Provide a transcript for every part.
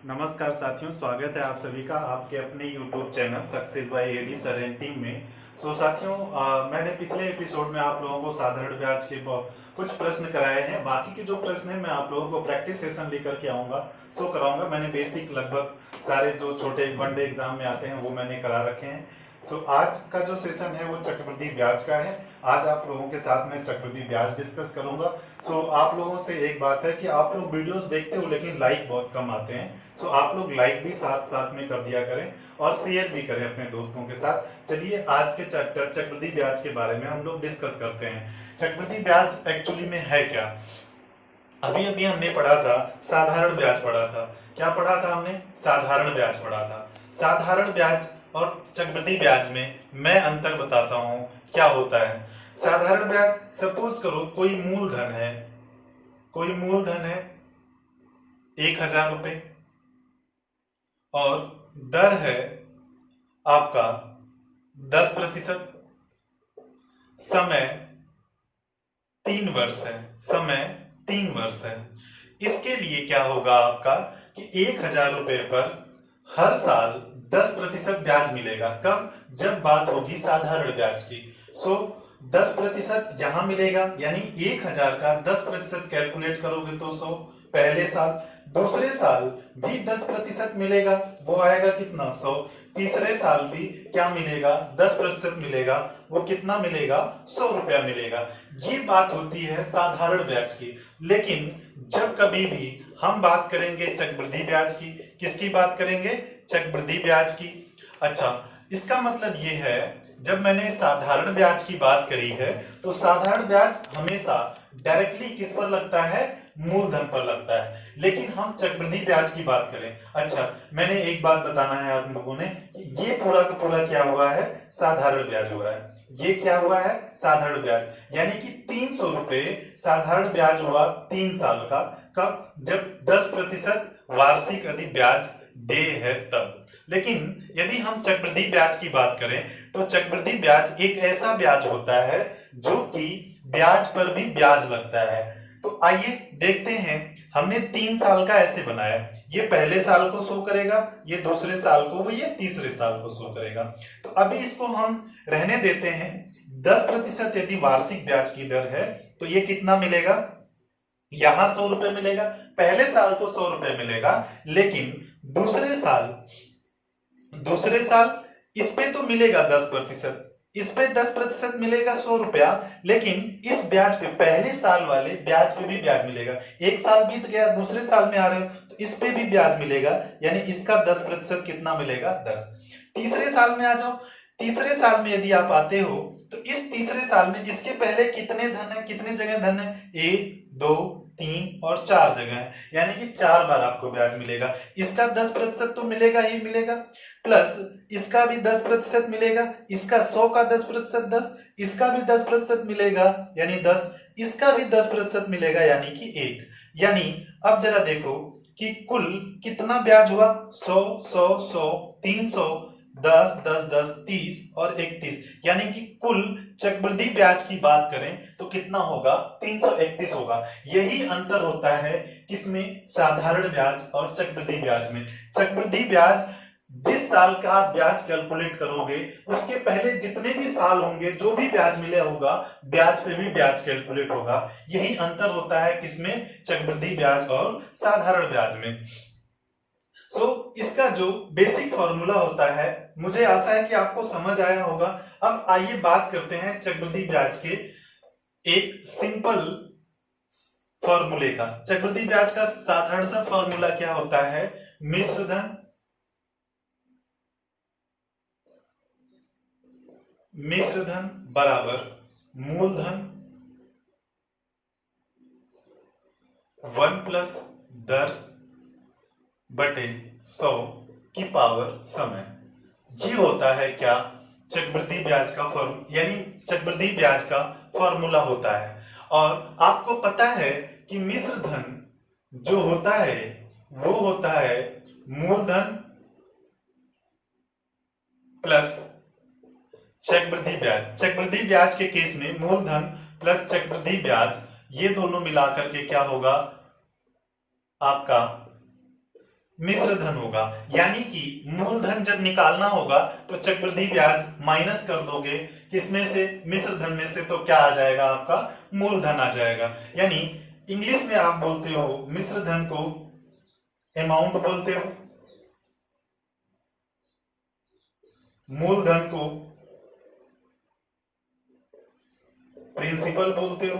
नमस्कार साथियों, स्वागत है आप सभी का आपके अपने YouTube channel success by AD sir and team में। साथियों, मैंने पिछले एपिसोड में आप लोगों को साधारण ब्याज के कुछ प्रश्न कराए हैं। बाकी के जो प्रश्न है मैं आप लोगों को प्रैक्टिस सेशन लेकर के आऊंगा, कराऊंगा। मैंने बेसिक लगभग सारे जो छोटे वनडे एग्जाम में आते हैं वो मैंने करा रखे हैं। आज का जो सेशन है वो चक्रवृद्धि ब्याज का है। आज आप लोगों के साथ में चक्रवृद्धि ब्याज डिस्कस करूंगा। आप लोगों से एक बात है कि आप लोग वीडियोस देखते हो लेकिन लाइक बहुत कम आते हैं। आप लोग लाइक भी साथ साथ में कर दिया करें और शेयर भी करें अपने दोस्तों के साथ। चलिए आज के चैप्टर चक्रवृद्धि ब्याज के बारे में हम लोग डिस्कस करते हैं। चक्रवृद्धि ब्याज एक्चुअली में है क्या? अभी अभी हमने पढ़ा था साधारण ब्याज पढ़ा था। क्या पढ़ा था हमने? साधारण ब्याज पढ़ा था। साधारण ब्याज और चक्रवृद्धि ब्याज में मैं अंतर बताता हूं क्या होता है। साधारण ब्याज, सपोज करो कोई मूलधन है, 1000 रुपए और दर है आपका 10%। समय 3 वर्ष है। इसके लिए क्या होगा आपका कि 1000 रुपए पर हर साल 10% ब्याज मिलेगा। कब? जब बात होगी साधारण ब्याज की। 10% यहां मिलेगा, यानी 1000 का 10% कैलकुलेट करोगे तो 100 पहले साल। दूसरे साल भी 10% मिलेगा, वो आएगा कितना? 100। तीसरे साल भी क्या मिलेगा? 10% मिलेगा, वो कितना मिलेगा? 100 रुपया मिलेगा। ये बात होती है साधारण ब्याज की। लेकिन जब कभी भी हम बात करेंगे चक्रवृद्धि ब्याज की, किसकी बात करेंगे? चक्रवृद्धि ब्याज की। अच्छा, इसका मतलब ये है, जब मैंने साधारण ब्याज की बात करी है तो साधारण ब्याज हमेशा डायरेक्टली किस पर लगता है? मूलधन पर लगता है। लेकिन हम चक्रवृद्धि ब्याज की बात करें। अच्छा, मैंने एक बात बताना है आप लोगों ने कि ये पूरा का पूरा क्या हुआ है? साधारण ब्याज हुआ है। ये क्या हुआ है? साधारण ब्याज, यानी कि 300 रुपए साधारण ब्याज हुआ 3 साल का। कब? जब 10% वार्षिक यदि ब्याज दे है तब। लेकिन यदि हम चक्रवृद्धि ब्याज की बात करें तो चक्रवृद्धि ब्याज एक ऐसा ब्याज होता है जो कि ब्याज पर भी ब्याज लगता है। तो आइए देखते हैं। हमने 3 साल का ऐसे बनाया, ये पहले साल को शो करेगा, ये दूसरे साल को, ये तीसरे साल को शो करेगा। तो अभी इसको हम रहने देते हैं। 10% यदि वार्षिक ब्याज की दर है तो ये कितना मिलेगा? यहां 100 रुपए मिलेगा। पहले साल तो 100 रुपए मिलेगा, लेकिन दूसरे साल इस पे तो मिलेगा 10%, इस पे 10% मिलेगा 100 रुपया। लेकिन इस ब्याज पे, पहले साल वाले ब्याज पे भी ब्याज मिलेगा। एक साल बीत गया, दूसरे साल में आ रहे हो तो इस पे भी ब्याज मिलेगा, यानी इसका 10% कितना मिलेगा? 10। तीसरे साल में आ जाओ। तीसरे साल में यदि आप आते हो तो इस तीसरे साल में इसके पहले कितने धन है? कितने जगह धन है? 1 2 3 और 4 जगह है, यानी कि 4 बार आपको ब्याज मिलेगा। इसका 10% तो मिलेगा ही मिलेगा, प्लस इसका भी 10% मिलेगा, इसका 100 का 10% 10, इसका भी 10% मिलेगा यानी 10, इसका भी 10% मिलेगा यानी कि 1। यानी अब जरा देखो कि कुल कितना ब्याज हुआ? 100 100 100 300 10 10 10 30 और 31, यानी कि कुल चक्रवृद्धि ब्याज की बात करें तो कितना होगा? 331 होगा। यही अंतर होता है किसमें? साधारण ब्याज और चक्रवृद्धि ब्याज में। चक्रवृद्धि ब्याज जिस साल का आप ब्याज कैलकुलेट करोगे उसके पहले जितने भी साल होंगे, जो भी ब्याज मिला होगा, ब्याज पे भी ब्याज कैलकुलेट होगा। यही अंतर होता है किसमें? चक्रवृद्धि ब्याज और साधारण ब्याज में। इसका जो बेसिक फॉर्मूला होता है, मुझे आशा है कि आपको समझ आया होगा। अब आइए बात करते हैं चक्रवृद्धि ब्याज के एक सिंपल फॉर्मूले का। चक्रवृद्धि ब्याज का साधारण सा फॉर्मूला क्या होता है? मिश्र धन बराबर मूलधन 1 प्लस दर बटे 100 की पावर समय। ये होता है क्या? चक्रवृद्धि ब्याज का यानी चक्रवृद्धि ब्याज का फॉर्मूला होता है। और आपको पता है कि मिश्र धन जो होता है वो होता है मूलधन प्लस चक्रवृद्धि ब्याज। चक्रवृद्धि ब्याज के केस में मूलधन प्लस चक्रवृद्धि ब्याज ये दोनों मिलाकर के क्या होगा आपका मिश्र धन होगा। यानी कि मूलधन जब निकालना होगा तो चक्रवृद्धि ब्याज माइनस कर दोगे किसमें से, मिश्र धन में से, तो क्या आ जाएगा आपका, मूलधन आ जाएगा। यानी इंग्लिश में आप बोलते हो मिश्र धन को अमाउंट बोलते हो, मूलधन को प्रिंसिपल बोलते हो,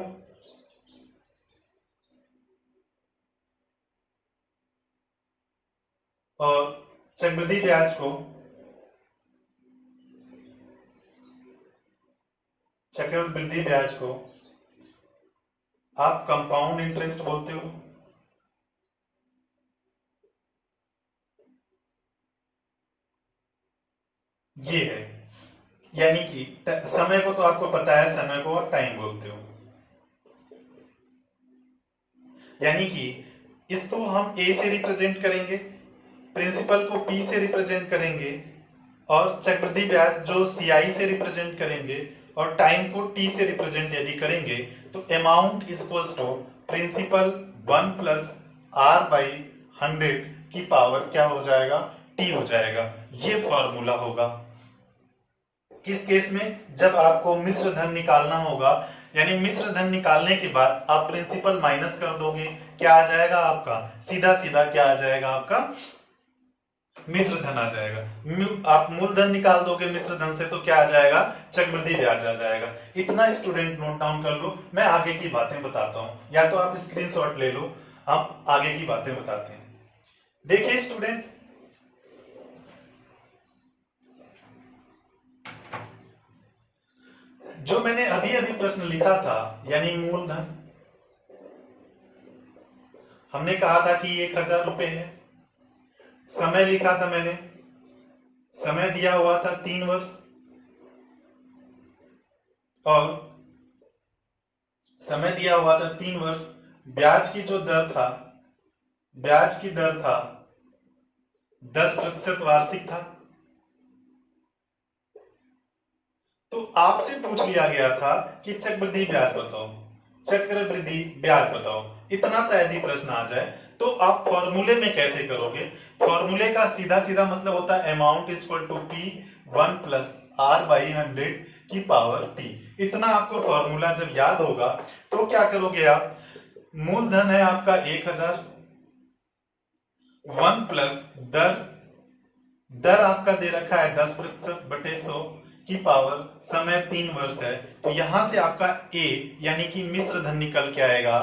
और चक्रवृद्धि ब्याज को चक्रवृद्धि ब्याज को आप कंपाउंड इंटरेस्ट बोलते हो। ये है, यानी कि समय को तो आपको पता है, समय को टाइम बोलते हो। यानी कि इसको हम ए से रिप्रेजेंट करेंगे, प्रिंसिपल को पी से रिप्रेजेंट करेंगे, और चक्रवृद्धि ब्याज जो सीआई से रिप्रेजेंट करेंगे, और टाइम को टी से रिप्रेजेंट यदि करेंगे तो amount is equals to principal 1 plus R by 100 की पावर क्या हो जाएगा, टी हो जाएगा। ये फॉर्मूला होगा किस केस में, जब आपको मिश्र धन निकालना होगा। यानी मिश्र धन निकालने के बाद आप प्रिंसिपल माइनस कर दोगे, क्या आ जाएगा आपका, सीधा सीधा क्या आ जाएगा आपका, मिश्र धन आ जाएगा। आप मूलधन निकाल दोगे मिश्र धन से तो क्या आ जाएगा, चक्रवृद्धि ब्याज आ जाएगा। इतना स्टूडेंट नोट डाउन कर लो, मैं आगे की बातें बताता हूं, या तो आप स्क्रीनशॉट ले लो, हम आगे की बातें बताते हैं। देखिए स्टूडेंट, जो मैंने अभी अभी प्रश्न लिखा था, यानी मूलधन, हमने कहा था कि 1000 रुपए है। समय लिखा था मैंने, समय दिया हुआ था 3 वर्ष, और समय दिया हुआ था 3 वर्ष। ब्याज की जो दर था, ब्याज की दर था 10% वार्षिक था। तो आपसे पूछ लिया गया था कि चक्रवृद्धि ब्याज बताओ, चक्रवृद्धि ब्याज बताओ। इतना शायद ही प्रश्न आ जाए, तो आप फॉर्मूले में कैसे करोगे। फॉर्मूले का सीधा सीधा मतलब होता है amount is equal to P 1 plus R by 100 की पावर टी। इतना आपको फॉर्मूला जब याद होगा तो क्या करोगे आप, मूलधन है आपका 1000, 1 प्लस दर आपका दे रखा है 10% बटे 100 की पावर, समय 3 वर्ष है, तो यहां से आपका ए यानी कि मिश्र धन निकल के आएगा,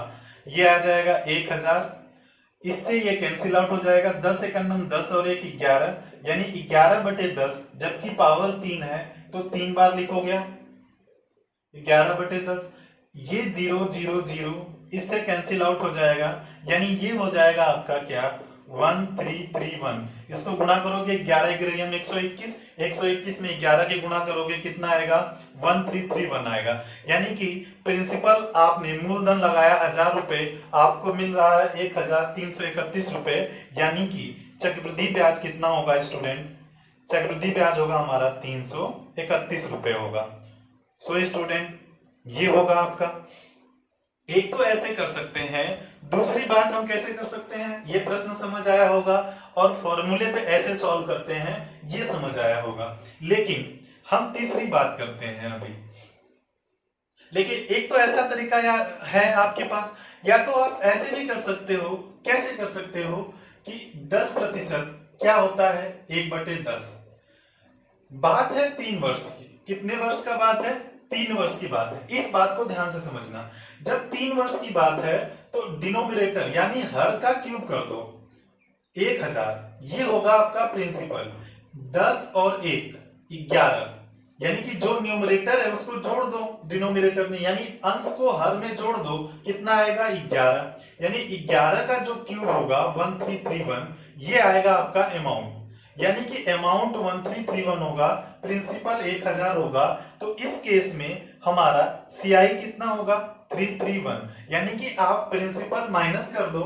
ये आ जाएगा 1000। इससे ये कैंसिल आउट हो जाएगा, 10 एकम 10 और 1 11, यानी 11 बटे 10, जबकि पावर 3 है तो 3 बार लिखोगे 11 बटे 10। ये 0 0 0 इससे कैंसिल आउट हो जाएगा, यानी ये हो जाएगा आपका क्या, 1331। इसको गुणा करोगे 11 ग्रेम 121, 121 में 11 के गुणा करोगे कितना आएगा, 1331 आएगा। यानी कि प्रिंसिपल आपने मूलधन लगाया 1000 रुपए, आपको मिल रहा है 1331 रुपए। यानी कि चक्रवृद्धि ब्याज कितना होगा स्टूडेंट, चक्रवृद्धि ब्याज होगा हमारा 331 रुपए होगा। सो स्टूडेंट ये होगा आपका। एक तो ऐसे कर सकते हैं, दूसरी बात हम कैसे कर सकते हैं, ये प्रश्न समझ आया होगा, और फॉर्मूले पे ऐसे सॉल्व करते हैं, ये समझ आया होगा। लेकिन हम तीसरी बात करते हैं अभी। लेकिन एक तो ऐसा तरीका है आपके पास, या तो आप ऐसे भी कर सकते हो। कैसे कर सकते हो कि 10% क्या होता है, 1/10। बात है 3 वर्ष की, कितने वर्ष का बात है, 3 वर्ष की बात है। इस बात को ध्यान से समझना, जब 3 वर्ष की बात है तो डिनोमिनेटर यानी हर का क्यूब कर दो, 1000, ये होगा आपका प्रिंसिपल, 10 और 1 11, यानी कि जो न्यूमरेटर है उसको जोड़ दो डिनोमिनेटर में, यानी अंश को हर में जोड़ दो, कितना आएगा 11, यानी 11 का जो क्यूब होगा 1331, ये आएगा आपका अमाउंट, यानी कि अमाउंट 1331 होगा, प्रिंसिपल 1000 होगा। तो इस केस में हमारा सीआई कितना होगा, 331, यानी कि आप प्रिंसिपल माइनस कर दो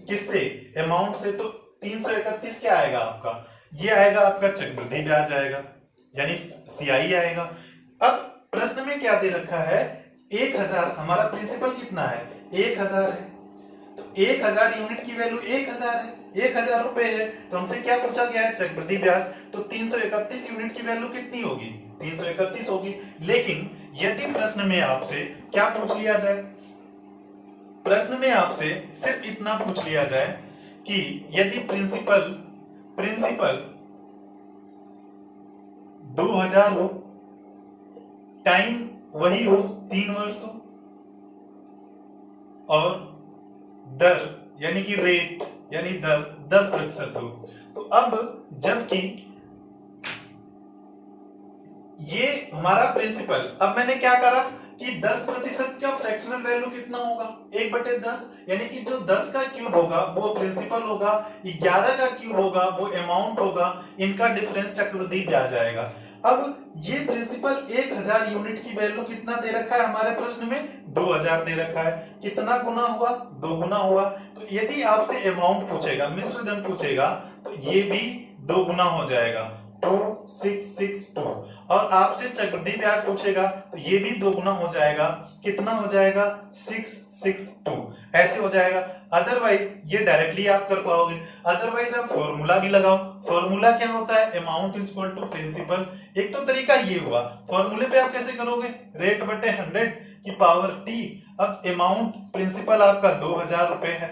किससे, अमाउंट से, तो 331 क्या आएगा आपका, ये आएगा आपका चक्रवृद्धि ब्याज आएगा, यानी सीआई आएगा। अब प्रश्न में क्या दे रखा है, 1000, हमारा प्रिंसिपल कितना है 1000 है, तो 1000 यूनिट की वैल्यू 1000 है, 1000 रुपए है, तो हमसे क्या पूछा गया है, चक्रवृद्धि ब्याज। तो 331 यूनिट की वैल्यू कितनी होगी, 331 होगी। लेकिन यदि प्रश्न में आपसे क्या पूछ लिया जाए, प्रश्न में आपसे सिर्फ इतना पूछ लिया जाए कि यदि प्रिंसिपल 2000 हो, टाइम वही हो 3 वर्ष हो, और दर यानी कि रेट यानी दर 10% हो। तो अब जबकि ये हमारा प्रिंसिपल, अब मैंने क्या करा कि 10% का फ्रैक्शनल वैल्यू कितना होगा, 1/10, यानी कि जो 10 का क्यूब होगा वो प्रिंसिपल होगा, 11 का क्यूब होगा वो अमाउंट होगा, इनका डिफरेंस चक्रवृद्धि ब्याज आएगा। अब ये प्रिंसिपल 1000 यूनिट की वैल्यू कितना दे रखा है हमारे प्रश्न में, 2000 दे रखा है। कितना गुना हुआ, 2 गुना हुआ। तो यदि आपसे अमाउंट पूछेगा, मिश्र धन पूछेगा, तो ये भी 2 गुना हो जाएगा, 2662। और आपसे चक्रवृद्धि ब्याज पूछेगा तो ये भी 2 गुना हो जाएगा, कितना हो जाएगा, 662, ऐसे हो जाएगा। अदरवाइज ये डायरेक्टली आप कर पाओगे, अदरवाइज आप फॉर्मूला भी लगाओ। फॉर्मूला क्या होता है, amount is equal to principal. एक तो तरीका ये हुआ, फॉर्मूले पे आप कैसे करोगे, रेट बटे 100 की पावर टी। अब अमाउंट प्रिंसिपल आपका 2000 रुपए है,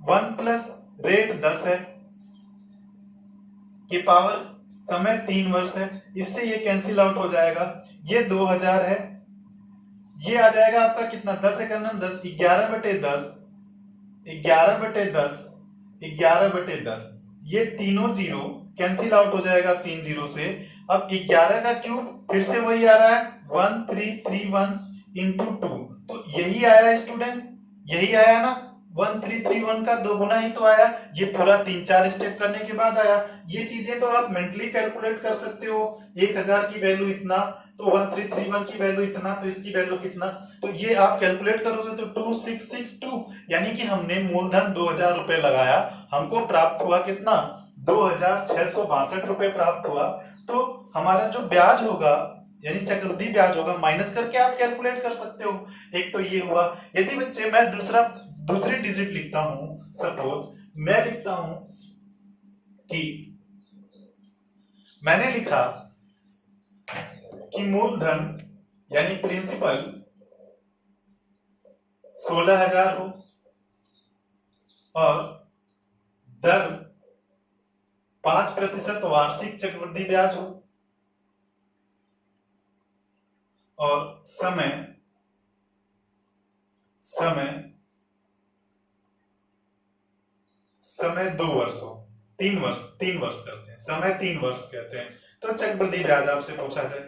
1 प्लस रेट 10 है की पावर समय 3 वर्ष है, इससे ये कैंसिल आउट हो जाएगा। ये 2000 है, ये आ जाएगा आपका कितना, 10 है करना 10, 11/10, 11/10, 11/10, ये तीनों जीरो कैंसिल आउट हो जाएगा 3 जीरो से। अब 11 का क्यूब फिर से वही आ रहा है 1331 इंटू 2, तो यही आया स्टूडेंट, यही आया ना, 1331 का 2 गुना ही तो आया। ये पूरा 3-4 स्टेप करने के बाद आया। ये चीजें तो आप मेंटली कैलकुलेट कर सकते हो, 1000 की वैल्यू इतना, तो 1331 की वैल्यू इतना, तो इसकी वैल्यू कितना, तो ये आप कैलकुलेट करोगे तो 2662, यानी कि हमने मूलधन 2000 रुपए लगाया, हमको प्राप्त हुआ कितना, 2662 रुपए प्राप्त हुआ। तो हमारा जो ब्याज होगा यानी चक्रवृद्धि ब्याज होगा, माइनस करके आप कैलकुलेट कर सकते हो। एक तो ये हुआ। यदि बच्चे मैं दूसरी डिजिट लिखता हूं, सपोज मैं लिखता हूं कि मैंने लिखा कि मूलधन यानी प्रिंसिपल 16000 हो और दर 5% वार्षिक चक्रवृद्धि ब्याज हो और समय 2 वर्ष हो, 3 वर्ष करते हैं, समय 3 वर्ष कहते हैं। तो चक्रवृद्धि ब्याज आपसे पूछा जाए,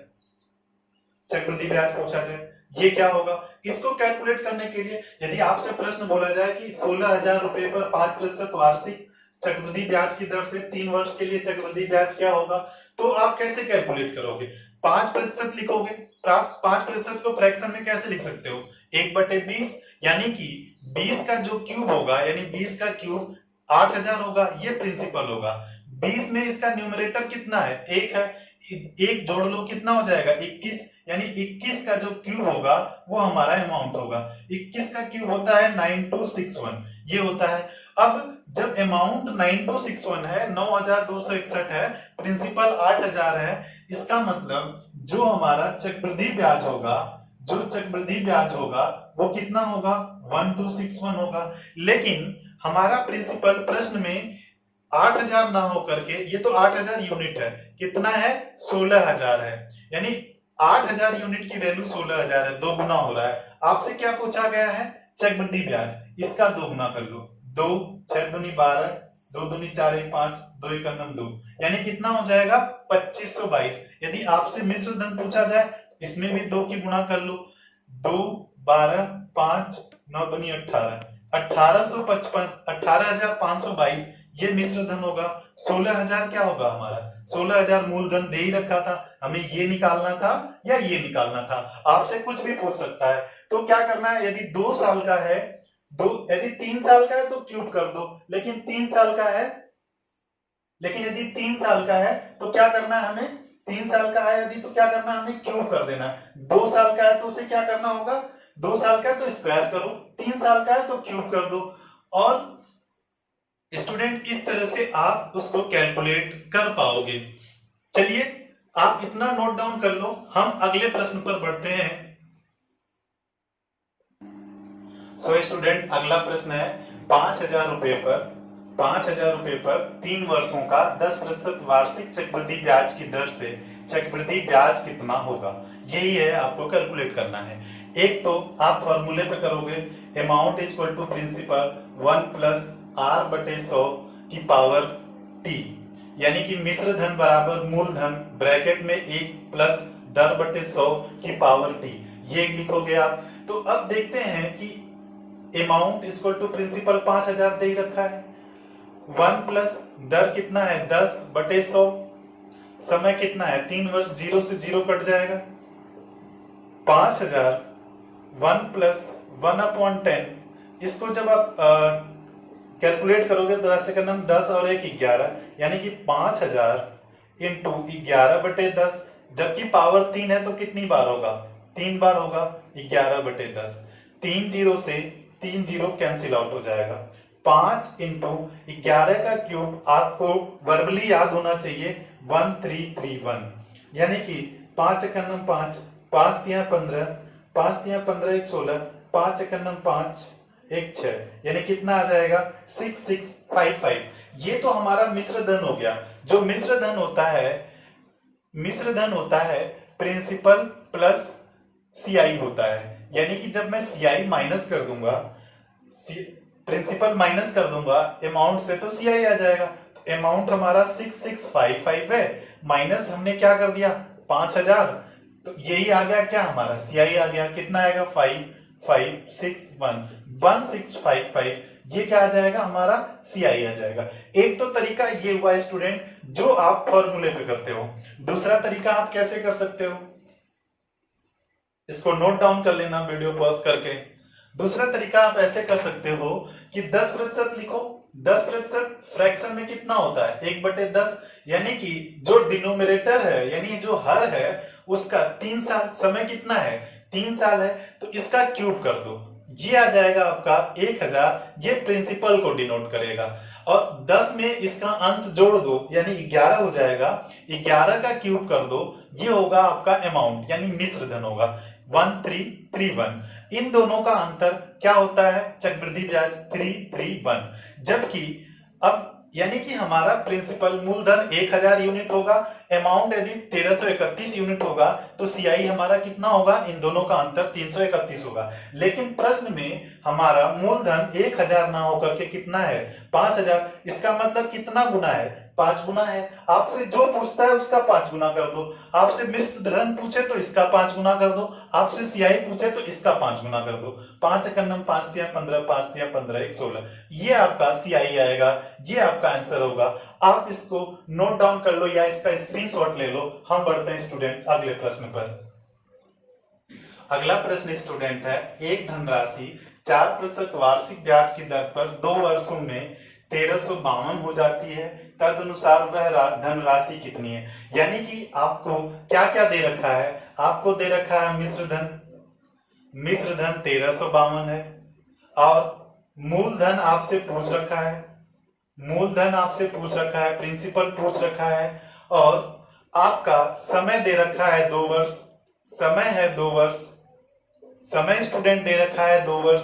चक्रवृद्धि ब्याज पूछा जाए, ये क्या होगा, इसको कैलकुलेट करने के लिए यदि आपसे प्रश्न बोला जाए कि 16000 रुपए पर 5% वार्षिक चक्रवृद्धि ब्याज की दर से 3 वर्ष के लिए चक्रवृद्धि ब्याज क्या होगा, तो आप कैसे कैलकुलेट करोगे, 5% लिखोगे। 5% को फ्रैक्शन में कैसे लिख सकते हो, 1/20, यानी कि 20 का जो क्यूब होगा, यानी 20 का क्यूब 8000 होगा, ये प्रिंसिपल होगा। 20 में इसका न्यूमरेटर कितना है, 1 है, 1 जोड़ लो कितना हो जाएगा, 21, यानी 21 का जो क्यूब होगा वो हमारा अमाउंट होगा। 21 का क्यूब होता है 9261, ये होता है। अब जब अमाउंट 9261 है, 9261 है, प्रिंसिपल 8000 है, इसका मतलब जो हमारा चक्रवृद्धि ब्याज होगा, जो चक्रवृद्धि ब्याज होगा वो कितना होगा, 1261 होगा। लेकिन हमारा प्रिंसिपल प्रश्न में 8000 ना हो करके, ये तो 8000 यूनिट है, कितना है, 16000 है, यानी 8000 यूनिट की वैल्यू 16000 है, 2 गुना हो रहा है। आपसे क्या पूछा गया है, चक्रवृद्धि ब्याज, इसका 2 गुना कर लो, 2 6 दूनी 12, 2 दूनी 4 1 5, 2 1 2, यानी कितना हो जाएगा, 2522। यदि आपसे मिश्र धन पूछा जाए इसमें भी 2 की गुणा कर लो, 2 12 5 9 दूनी 18, 1855, 18522, ये मिश्र धन होगा। 16000 क्या होगा हमारा, 16000 मूलधन दे ही रखा था, हमें ये निकालना था या ये निकालना था, आपसे कुछ भी पूछ सकता है। तो क्या करना है, यदि 2 साल का है, यदि 3 साल का है तो क्यूब कर दो, लेकिन 3 साल का है, लेकिन यदि 3 साल का है तो क्या करना है हमें, 3 साल का है यदि तो क्या करना है, हमें क्यूब कर देना है। 2 साल का है तो उसे क्या करना होगा, 2 साल का है तो स्क्वायर करो, 3 साल का है तो क्यूब कर दो। और स्टूडेंट इस तरह से आप उसको कैलकुलेट कर पाओगे। चलिए आप इतना नोट डाउन कर लो, हम अगले प्रश्न पर बढ़ते हैं। सो स्टूडेंट अगला प्रश्न है 5,000 रुपए पर 3 वर्षों का 10% वार्षिक चक्रवृद्धि ब्याज की दर से चक्रवृद्धि ब्याज कितना होगा, यही है आपको कैलकुलेट करना है। एक तो आप फॉर्मूले पे करोगे, amount is equal to principal 1 plus R बटे 100 की पावर टी, यानी कि मिश्र धन बराबर मूलधन ब्रैकेट में 1 प्लस दर बटे 100 की पावर टी, ये लिखोगे आप। तो अब देखते हैं कि amount is equal to principal 5,000 दे ही रखा है, 1 प्लस दर कितना है 10 बटे 100, समय कितना है 3 वर्ष, 0 से 0 कट जाएगा, 5,000 1 प्लस 1/10, इसको जब आप कैलकुलेट करोगे तो 10 सेकंड में 10 और 1 11, यानी कि 5,000 इंटू 11 बटे 10, जबकि पावर 3 है तो कितनी बार होगा, 3 बार होगा, 11 बटे 10, 3 0 से 3 0 कैंसिल आउट हो जाएगा, 5 इंटू 11 का क्यूब आपको वर्बली याद होना चाहिए 1331, यानी कि 5 एकम 5, 5 तिया 15, 5 तिया 15 1 16, 5 एकम 5 1 6, यानी कितना आ जाएगा 6655। ये तो हमारा मिश्र धन हो गया। जो मिश्र धन होता है प्रिंसिपल प्लस सीआई होता है, यानी कि जब मैं सीआई माइनस कर दूंगा, प्रिंसिपल माइनस कर दूंगा अमाउंट से, तो सीआई आ जाएगा। तो अमाउंट हमारा 6655 है, माइनस हमने क्या कर दिया 5,000, तो यही आ गया क्या हमारा सीआई आ गया, कितना आएगा 1655, ये क्या आ जाएगा हमारा सीआई आ जाएगा। एक तो तरीका ये हुआ स्टूडेंट जो आप फॉर्मूले पे करते हो। दूसरा तरीका आप कैसे कर सकते हो, इसको नोट डाउन कर लेना वीडियो पॉज करके। दूसरा तरीका आप ऐसे कर सकते हो कि 10% लिखो, 10% फ्रैक्शन में कितना होता है 1/10, यानी कि जो डिनोमिनेटर है यानी जो हर है उसका 3 साल, समय कितना है 3 साल है, तो इसका क्यूब कर दो, ये आ जाएगा आपका 1000, ये प्रिंसिपल को डिनोट करेगा, और 10 में इसका अंश जोड़ दो यानी 11 हो जाएगा, 11 का क्यूब कर दो, ये होगा आपका अमाउंट यानी मिश्र धन होगा 1331। इन दोनों का अंतर क्या होता है चक्रवृद्धि ब्याज 331, जबकि अब यानी कि हमारा प्रिंसिपल मूलधन 1000 यूनिट होगा, अमाउंट यदि 1331 यूनिट होगा, तो सीआई हमारा कितना होगा, इन दोनों का अंतर 331 होगा। लेकिन प्रश्न में हमारा मूलधन 1000 ना होकर के कितना है 5000, इसका मतलब कितना गुना है 5 गुना है। आपसे जो पूछता है उसका 5 गुना कर दो, आपसे मिश्र धन पूछे तो इसका 5 गुना कर दो, आपसे सीआई पूछे तो इसका 5 गुना कर दो, 5 एकम 5 तिया 15, 5 तिया 15 1 16, ये आपका सीआई आएगा, ये आपका आंसर होगा। आप इसको नोट डाउन कर लो या इसका स्क्रीनशॉट ले लो। हम बढ़ते हैं स्टूडेंट अगले प्रश्न पर। अगला प्रश्न स्टूडेंट है, एक धनराशि 4% वार्षिक ब्याज की दर पर 2 वर्षों में 1352 हो जाती है, तदनुसार वह धनराशि कितनी है। यानी कि आपको क्या क्या दे रखा है, आपको दे रखा है मिश्र धन 1352 है, और मूलधन आपसे पूछ रखा है, प्रिंसिपल पूछ रखा है, और आपका समय दे रखा है 2 वर्ष, समय स्टूडेंट दे रखा है 2 वर्ष,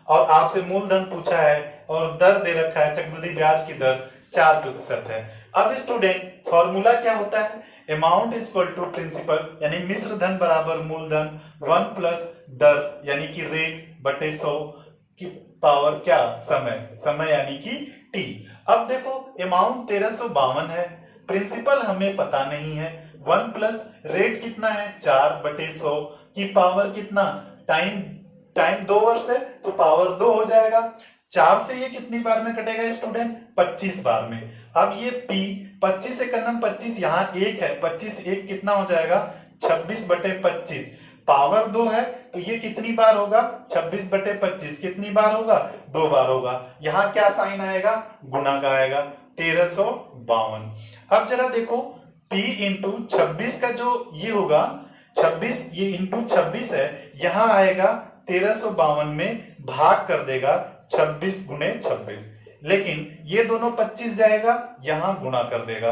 और आपसे मूलधन पूछा है, और दर दे रखा है चक्रवृद्धि ब्याज की दर 4% है। अब स्टूडेंट फॉर्मूला क्या होता है, amount is equal to principal यानी मिश्र धन बराबर मूलधन 1 प्लस दर यानी कि रेट बटे 100 की पावर क्या समय यानी कि टी। अब देखो अमाउंट 1352 है, प्रिंसिपल हमें पता नहीं है, 1 प्लस रेट कितना है 4/100 की पावर कितना, टाइम 2 वर्ष है तो पावर 2 हो जाएगा। 4 से ये कितनी बार में कटेगा स्टूडेंट 25 बार में। अब ये P 25 एकम 25, यहाँ 1 है, 25 1 कितना हो जाएगा 26/25, पावर 2 है तो ये कितनी बार होगा 26/25, कितनी बार होगा 2 बार होगा। यहाँ क्या साइन आएगा, गुणा का आएगा 1352। अब जरा देखो P इंटू 26 का जो ये होगा 26, ये इंटू 26 है, यहाँ आएगा 1352 में भाग कर देगा 26 गुणे 26, लेकिन ये दोनों 25 जाएगा, यहां गुणा कर देगा,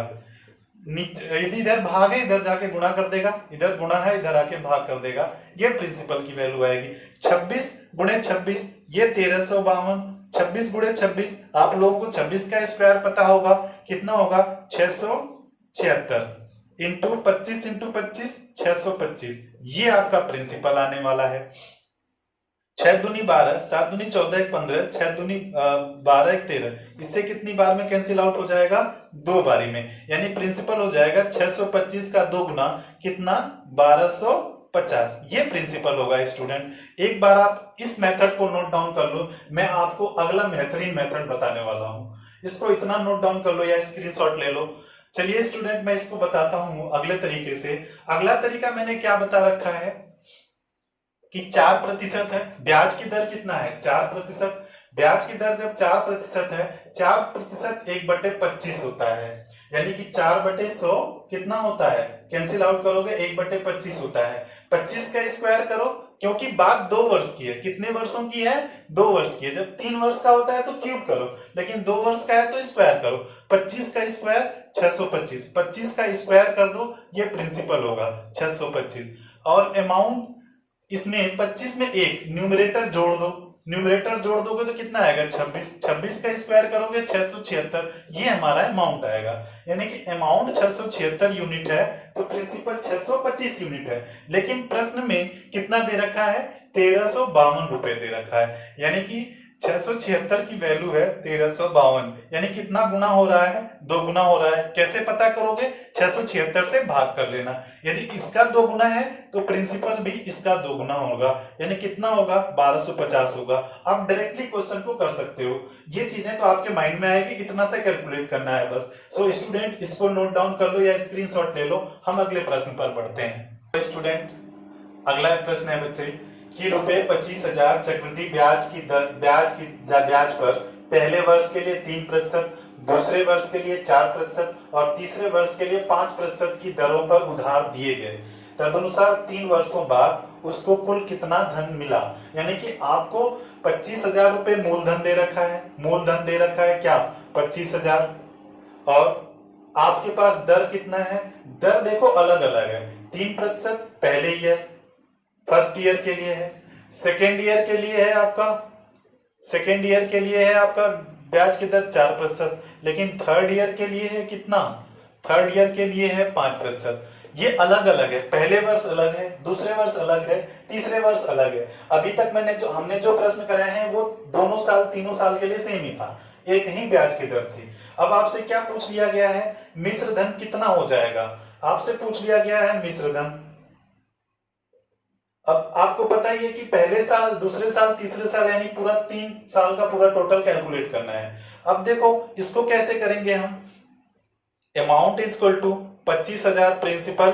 यदि इधर भाग है इधर जाके गुणा कर देगा, इधर गुणा है इधर आके भाग कर देगा, ये प्रिंसिपल की वैल्यू आएगी। 26 गुणे 26 ये 1352, 26 गुणे 26 आप लोगों को 26 का स्क्वायर पता होगा कितना होगा 676 इंटू 25 इंटू 25 625, ये आपका प्रिंसिपल आने वाला है। 6 दूनी 12, 7 दूनी 14 1 15, 6 दूनी 12 1 13, इससे कितनी बार में कैंसिल आउट हो जाएगा 2 बारी में, यानी प्रिंसिपल हो जाएगा 625 का 2 गुना कितना 1250, ये प्रिंसिपल होगा स्टूडेंट। एक बार आप इस मेथड को नोट डाउन कर लो, मैं आपको अगला बेहतरीन मेथड बताने वाला हूं, इसको इतना नोट डाउन कर लो या स्क्रीनशॉट ले लो। चलिए स्टूडेंट मैं इसको बताता हूं अगले तरीके से। अगला तरीका मैंने क्या बता रखा है कि 4% है, ब्याज की दर कितना है 4%, ब्याज की दर जब 4% है 4% 1/25 होता है, यानी कि 4/100 कितना होता है, कैंसिल आउट करोगे 1/25 होता है। 25 का स्क्वायर करो, क्योंकि बात 2 वर्ष की है, कितने वर्षों की है 2 वर्ष की है, जब 3 वर्ष का होता है तो क्यूब करो, लेकिन 2 वर्ष का है तो स्क्वायर करो। 25 का स्क्वायर 625, 25 का स्क्वायर कर दो, ये प्रिंसिपल होगा 625। और अमाउंट इसमें 25 में एक न्यूमरेटर जोड़ दो, न्यूमरेटर जोड़ दोगे तो कितना आएगा 26, 26 का स्क्वायर करोगे 676, ये हमारा अमाउंट आएगा, यानी कि अमाउंट 676 यूनिट है तो प्रिंसिपल 625 यूनिट है। लेकिन प्रश्न में कितना दे रखा है 1352 रुपए दे रखा है, यानी कि 676 की वैल्यू है 1352, यानी कितना गुना हो रहा है 2 गुना हो रहा है। कैसे पता करोगे 676 से भाग कर लेना, यदि इसका 2 गुना है तो प्रिंसिपल भी इसका 2 गुना होगा, यानी कितना होगा 1250 होगा। आप डायरेक्टली क्वेश्चन को कर सकते हो, ये चीजें तो आपके माइंड में आएगी, इतना सा कैलकुलेट करना है बस। सो स्टूडेंट इसको नोट डाउन कर लो या स्क्रीनशॉट ले लो, हम अगले प्रश्न पर बढ़ते हैं। स्टूडेंट अगला प्रश्न है बच्चे कि रुपए 25,000 चक्रवृद्धि ब्याज पर पहले वर्ष के लिए 3%, दूसरे वर्ष के लिए 4% और तीसरे वर्ष के लिए 5% की दरों पर उधार दिए गए। तदनुसार 3 वर्षों बाद उसको कुल कितना धन मिला, यानी कि आपको 25,000 रुपए मूलधन दे रखा है, मूलधन दे रखा है क्या 25,000, और आपके पास दर कितना है, दर देखो अलग अलग है, 3% पहले ईयर फर्स्ट ईयर के लिए है, सेकेंड ईयर के लिए है आपका, सेकेंड ईयर के लिए है आपका ब्याज की दर 4%, लेकिन थर्ड ईयर के लिए है कितना, थर्ड ईयर के लिए है 5%। ये अलग अलग है, पहले वर्ष अलग है, दूसरे वर्ष अलग है, तीसरे वर्ष अलग है। अभी तक हमने जो प्रश्न कराए हैं वो दोनों साल तीनों साल के लिए सेम ही था, एक ही ब्याज की दर थी। अब आपसे क्या पूछ लिया गया है, मिश्र धन कितना हो जाएगा, आपसे पूछ लिया गया है मिश्र धन। अब आपको पता ही है कि पहले साल दूसरे साल तीसरे साल यानी पूरा 3 साल का पूरा टोटल कैलकुलेट करना है। अब देखो इसको कैसे करेंगे हम, amount is equal to 25,000 principal,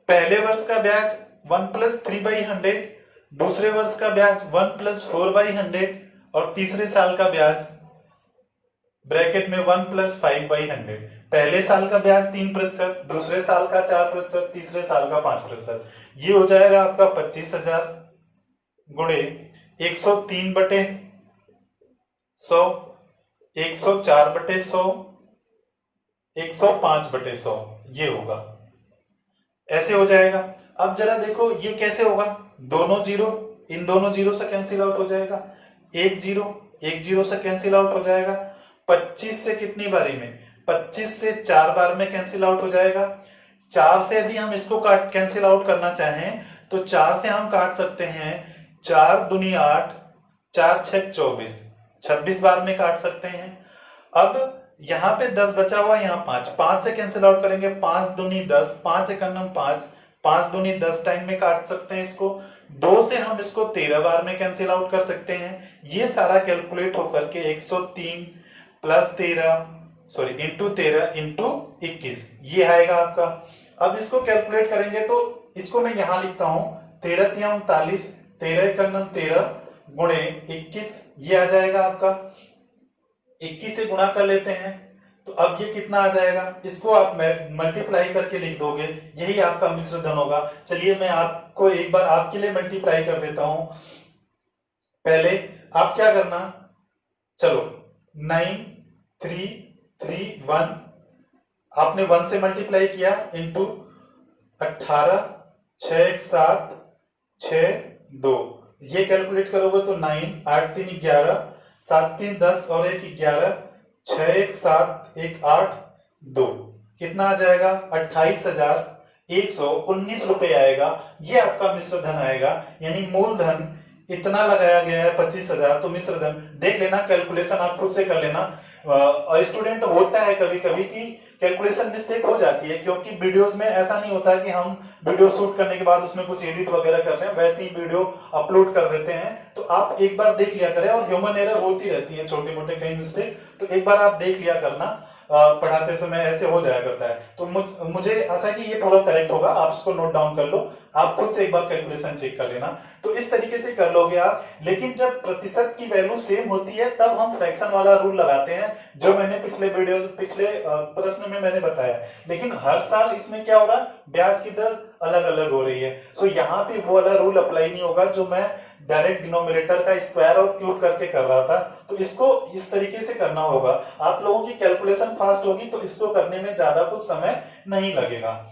पहले वर्ष का ब्याज 1 + 3/100, दूसरे वर्ष का ब्याज 1 + 4/100 और तीसरे साल का ब्याज ब्रैकेट में 1 + 5/100। पहले साल का ब्याज 3%, दूसरे साल का 4%, तीसरे साल का 5%। ये हो जाएगा आपका 25,000 गुणे 103/100, 104/100, 105/100, ये होगा, ऐसे हो जाएगा। अब जरा देखो ये कैसे होगा, दोनों जीरो इन दोनों जीरो से कैंसिल आउट हो जाएगा, एक जीरो से कैंसिल आउट हो जाएगा, 25 से कितनी बारी में 25 से 4 बार में कैंसिल आउट हो जाएगा। 4 से यदि हम इसको कैंसिल आउट करना चाहें तो 4 से हम काट सकते हैं, 4 दूनी 8, 4 6 24, 26 बार में काट सकते हैं। अब यहाँ पे 10 बचा हुआ, यहाँ 5 से कैंसिल आउट करेंगे, 5 दूनी 10, 5 एकम 5, 5 दूनी 10 टाइम में काट सकते हैं इसको। 2 से हम इसको 13 बार में कैंसिल आउट कर सकते हैं। ये सारा कैलकुलेट होकर के 103 + 13 इंटू 13 इंटू 21 ये आएगा आपका। अब इसको कैलकुलेट करेंगे तो इसको मैं यहां लिखता हूं 13 × 39, 13 एकम 13 गुणे 21, ये आ जाएगा आपका। 21 से गुणा कर लेते हैं तो अब ये कितना आ जाएगा, इसको आप मल्टीप्लाई करके लिख दोगे, यही आपका मिश्र धन होगा। चलिए मैं आपको एक बार आपके लिए मल्टीप्लाई कर देता हूं। पहले आप क्या करना, चलो 9331, आपने 1 से मल्टीप्लाई किया इंटू 18, 6 1 7 6 2, ये कैलकुलेट करोगे तो 9 8 3 11, 7 3 10 और 1 11, 6 1 7 1 8 2, कितना आ जाएगा 28,119 रुपए आएगा। ये आपका मिश्र धन आएगा, यानी मूलधन इतना लगाया गया है 25,000, तो मिश्र धन देख लेना, कैलकुलेशन आप खुद से कर लेना। और स्टूडेंट होता है कभी कभी कि कैलकुलेशन मिस्टेक हो जाती है, क्योंकि वीडियोस में ऐसा नहीं होता कि हम वीडियो शूट करने के बाद उसमें कुछ एडिट वगैरह कर रहे हैं, वैसे ही वीडियो अपलोड कर देते हैं। तो आप एक बार देख लिया करें, और ह्यूमन एरर होती रहती है, छोटे मोटे कई मिस्टेक, तो एक बार आप देख लिया करना, पढ़ाते समय ऐसे हो जाया करता है। तो मुझे आशा है कि ये पूरा करेक्ट होगा, आप इसको नोट डाउन कर लो, आप खुद से एक बार कैलकुलेशन चेक कर लेना। तो इस तरीके से कर लोगे आप। लेकिन जब प्रतिशत की वैल्यू सेम होती है तब हम फ्रैक्शन वाला रूल लगाते हैं, जो मैंने पिछले प्रश्न में मैंने बताया। लेकिन हर साल इसमें क्या हो रहा है, ब्याज की दर अलग अलग हो रही है। सो यहाँ पे वो वाला रूल अप्लाई नहीं होगा जो मैं डायरेक्ट डिनोमिनेटर का स्क्वायर और क्यूब करके कर रहा था। तो इसको इस तरीके से करना होगा। आप लोगों की कैलकुलेशन फास्ट होगी तो इसको करने में ज्यादा कुछ समय नहीं लगेगा।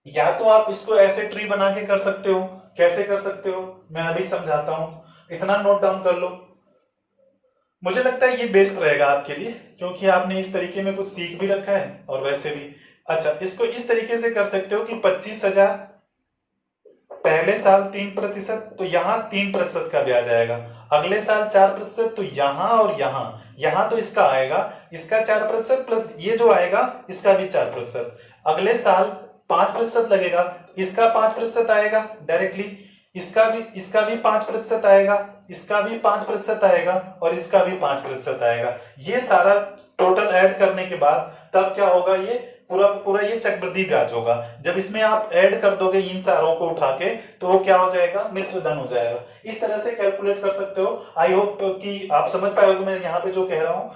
या तो आप इसको ऐसे ट्री बना के कर सकते हो। कैसे कर सकते हो मैं अभी समझाता हूं, इतना नोट डाउन कर लो। मुझे लगता है ये बेस्ट रहेगा आपके लिए, क्योंकि आपने इस तरीके में कुछ सीख भी रखा है और वैसे भी। अच्छा, इसको इस तरीके से कर सकते हो कि 25,000 पहले साल 3%, तो यहाँ 3% का ब्याज आएगा। अगले साल 4%, तो यहाँ और यहाँ तो इसका आएगा, इसका 4% प्लस ये जो आएगा इसका भी 4%। अगले साल 5% लगेगा, इसका 5% आएगा डायरेक्टली, इसका भी 5% आएगा, इसका भी 5% आएगा और इसका भी 5% आएगा। ये सारा टोटल ऐड करने के बाद तब क्या होगा, ये पूरा ये चक्रवृद्धि ब्याज होगा। जब इसमें आप ऐड कर दोगे इन सारों को उठा के, तो वो क्या हो जाएगा, मिश्र धन हो जाएगा। इस तरह से कैलकुलेट कर सकते हो। आई होप कि आप समझ पाओगे मैं यहाँ पे जो कह रहा हूँ।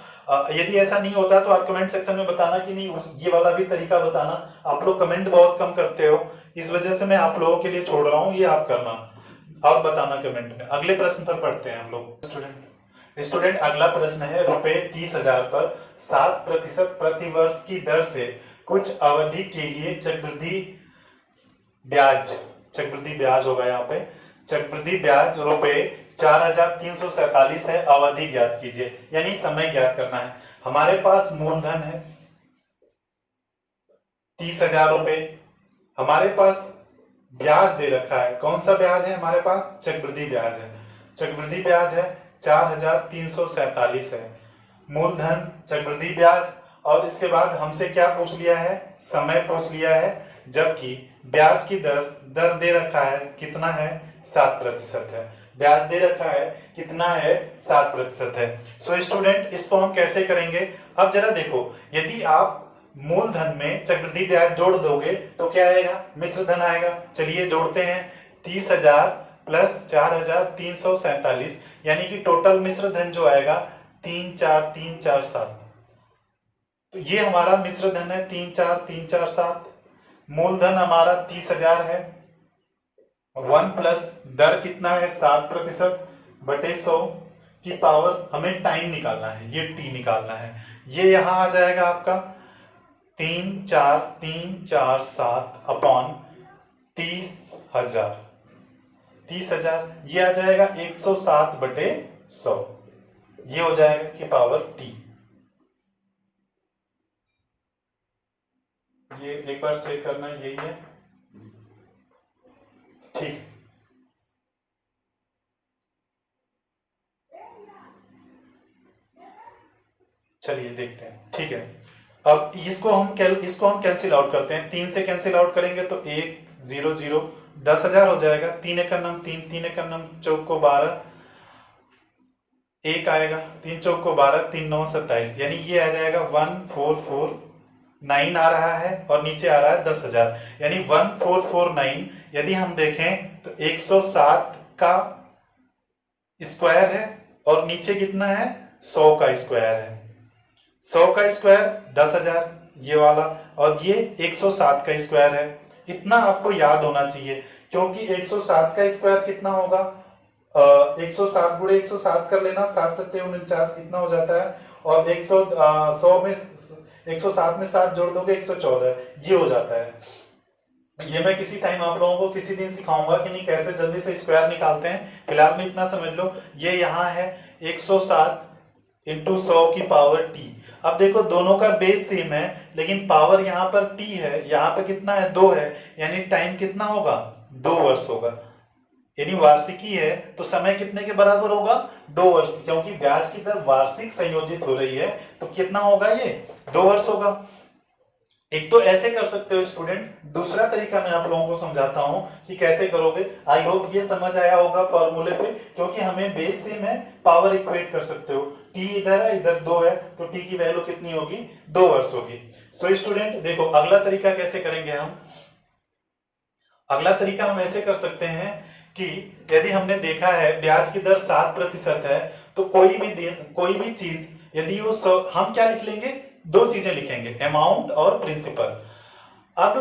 यदि ऐसा नहीं होता तो आप कमेंट सेक्शन में बताना कि नहीं, ये वाला भी तरीका बताना। आप लोग कमेंट बहुत कम करते हो, इस वजह से मैं आप लोगों के लिए छोड़ रहा हूँ, ये आप करना और बताना कमेंट में। अगले प्रश्न पर पढ़ते हैं हम लोग। स्टूडेंट अगला प्रश्न है, रुपए 30,000 पर 7% प्रतिवर्ष की दर से कुछ अवधि के लिए चक्रवृद्धि ब्याज होगा। यहाँ पे चक्रवृद्धि ब्याज रुपए 4,347 है, अवधि ज्ञात कीजिए, यानी समय ज्ञात करना है। हमारे पास मूलधन है 30,000 रुपए, हमारे पास ब्याज दे रखा है। कौन सा ब्याज है हमारे पास, चक्रवृद्धि ब्याज है। चक्रवृद्धि ब्याज है 4,347 है, मूलधन चक्रवृद्धि ब्याज, और इसके बाद हमसे क्या पूछ लिया है, समय पूछ लिया है। जबकि ब्याज की दर दे रखा है, कितना है, 7% है। ब्याज दे रखा है कितना है, 7% है। सो स्टूडेंट इसको हम कैसे करेंगे, अब जरा देखो, यदि आप मूलधन में चक्रवृद्धि ब्याज जोड़ दोगे तो क्या आएगा, मिश्र धन आएगा। चलिए जोड़ते हैं, 30,000 प्लस 4,347, यानी कि टोटल मिश्र धन जो आएगा 34347। तो ये हमारा मिश्र धन है 34347। मूलधन हमारा 30,000 है। 1 प्लस दर कितना है, 7% बटे 100 की पावर, हमें टाइम निकालना है, ये टी निकालना है। ये यहां आ जाएगा आपका 34347 अपॉन 30,000। 30,000 ये आ जाएगा 107 बटे 100, ये हो जाएगा की पावर टी। ये एक बार चेक करना, यही है, ठीक। चलिए देखते हैं, ठीक है। अब इसको हम कैंसिल आउट करते हैं। 3 से कैंसिल आउट करेंगे तो 1 0 0, 10,000 हो जाएगा। 3 एकम 3, 3 एकम चौक को 12, 1 आएगा, 3 चौक को 12, 3 9 27, यानी ये आ जाएगा 1449 आ रहा है, और नीचे आ रहा है 10,000, यानी 1449। यदि हम देखें तो 107 का स्क्वायर है और नीचे कितना है, 100 का स्क्वायर है। 100 का स्क्वायर 10,000 ये वाला, और ये 107 का स्क्वायर है। इतना आपको याद होना चाहिए, क्योंकि 107 का स्क्वायर कितना होगा, 107 गुणे 107 कर लेना, 7 7 49 कितना हो जाता है, और 100 में 107 में 7 जोड़ दोगे 114, ये हो जाता है। ये मैं किसी टाइम आप लोगों को किसी दिन सिखाऊंगा कि नहीं कैसे जल्दी से स्क्वायर निकालते हैं। फिलहाल में इतना समझ लो, ये यहाँ है 107 इंटू 100 की पावर टी। अब देखो दोनों का बेस सेम है, लेकिन पावर यहाँ पर टी है, यहाँ पर कितना है 2 है, यानी टाइम कितना होगा 2 वर्ष होगा। यानी वार्षिकी है तो समय कितने के बराबर होगा 2 वर्ष, क्योंकि ब्याज की दर वार्षिक संयोजित हो रही है तो कितना होगा ये 2 वर्ष होगा। एक तो ऐसे कर सकते हो स्टूडेंट, दूसरा तरीका मैं आप लोगों को समझाता हूं कि कैसे करोगे। आई होप ये समझ आया होगा फॉर्मूले पे, क्योंकि हमें बेस सेम है, पावर इक्वेट कर सकते हो। टी इधर है, इधर 2 है, तो टी की वैल्यू कितनी होगी 2 वर्ष होगी। सो स्टूडेंट देखो अगला तरीका कैसे करेंगे हम। अगला तरीका हम ऐसे कर सकते हैं कि यदि हमने देखा है ब्याज की दर 7% है, तो कोई भी चीज यदि वो हम क्या लिख लेंगे, 2 चीजें लिखेंगे, अमाउंट और प्रिंसिपल। अब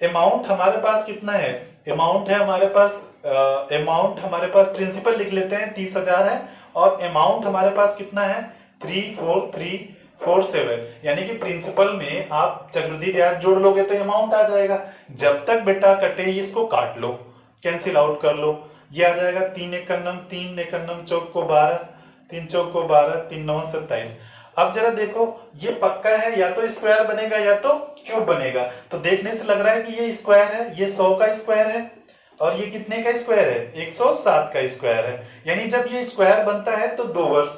अमाउंट हमारे पास कितना है, अमाउंट है हमारे पास प्रिंसिपल लिख लेते हैं 30,000 है, और अमाउंट हमारे पास कितना है 34347, यानी कि प्रिंसिपल में आप चक्रवृद्धि ब्याज जोड़ लोगे तो अमाउंट आ जाएगा। जब तक बेटा कटे इसको काट लो, कैंसिल आउट कर लो, ये आ जाएगा 3 एकन्नम 3 एकन्नम चौक को 12, 3 चौक को 12, 3 9 27। अब जरा देखो ये पक्का है, या तो स्क्वायर बनेगा या तो क्यूब बनेगा। तो देखने से लग रहा है कि ये स्क्वायर है, ये 100 का स्क्वायर है, और ये कितने का स्क्वायर है 107 का स्क्वायर है। यानी जब ये स्क्वायर बनता है तो 2 वर्ष,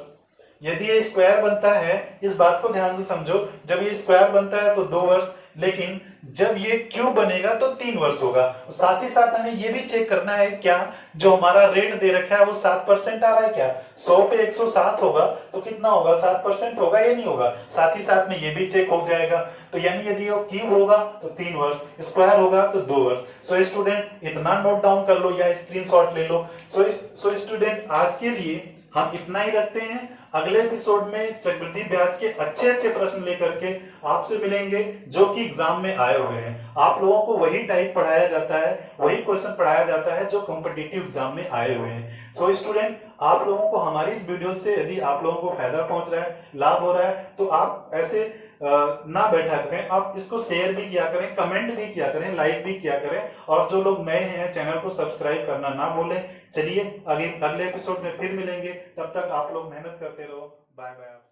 यदि ये स्क्वायर बनता है, इस बात को ध्यान से समझो, जब ये स्क्वायर बनता है तो 2 वर्ष, लेकिन जब ये क्यूब बनेगा तो 3 वर्ष होगा। साथ ही साथ हमें ये भी चेक करना है क्या जो हमारा रेट दे रखा है वो 7% आ रहा है क्या। 100 पे 107 होगा तो कितना होगा 7% होगा या नहीं होगा। साथ ही साथ में ये भी चेक हो जाएगा। तो यानी यदि वो क्यूब होगा तो 3 वर्ष, स्क्वायर होगा तो 2 वर्ष। सो स्टूडेंट इतना नोट डाउन कर लो या स्क्रीनशॉट ले लो। सो स्टूडेंट आज के लिए हम इतना ही रखते हैं। अगले एपिसोड में चक्रवृद्धि ब्याज के अच्छे प्रश्न लेकर के आपसे मिलेंगे जो कि एग्जाम में आए हुए हैं। आप लोगों को वही टाइप पढ़ाया जाता है, वही क्वेश्चन पढ़ाया जाता है जो कॉम्पिटिटिव एग्जाम में आए हुए हैं। सो स्टूडेंट आप लोगों को हमारी इस वीडियो से यदि आप लोगों को फायदा पहुंच रहा है, लाभ हो रहा है, तो आप ऐसे ना बैठा करें, आप इसको शेयर भी किया करें, कमेंट भी किया करें, लाइक भी किया करें, और जो लोग नए हैं चैनल को सब्सक्राइब करना ना भूलें। चलिए अगले एपिसोड में फिर मिलेंगे, तब तक आप लोग मेहनत करते रहो। Bye bye.